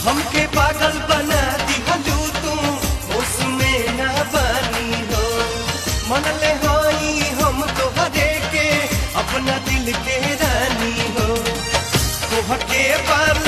हमके पागल बना दिहलू तू उसमें न बानी हो। मन ले होई हम तोहरे के अपना दिल के रानी हो। तोहके पार